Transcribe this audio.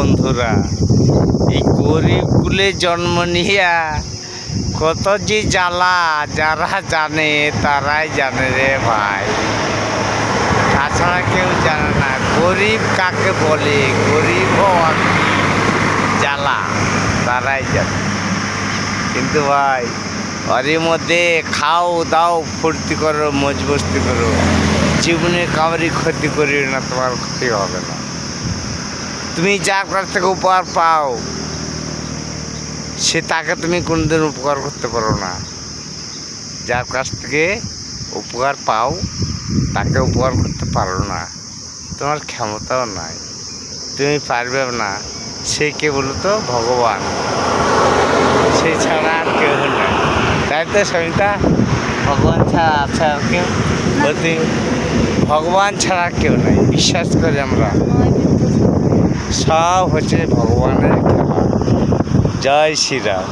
বন্ধুরা, এই গরিব কুলে জন্ম নিয়া কত যে জ্বালা, যারা জানে তারাই জানে রে ভাই, তাছাড়া কেউ জানে না গরিব কাকে বলে। গরিব হওয়ার জ্বালা তারাই জানে। কিন্তু ভাই ওরই মধ্যে খাও দাও, ফুর্তি করো, মজ মস্তি করো, জীবনে কাউরি ক্ষতি করিও না, তোমার ক্ষতি হবে না। তুমি যার কাছ থেকে উপহার পাও সে তাকে তুমি কোনোদিন উপকার করতে পারো না। যার কাছ থেকে উপকার পাও তাকে উপকার করতে পারো না, তোমার ক্ষমতাও নাই, তুমি পারবে না। সে কে বলো তো? ভগবান, সে ছাড়া আর কেউ নাই। তাই তো সবিতা, ভগবান ছাড়া আছে আর কেউ? বলতে ভগবান ছাড়া কেউ নাই, বিশ্বাস করি আমরা। সব হচ্ছে ভগবানের খেলা। জয় শ্রীরাম।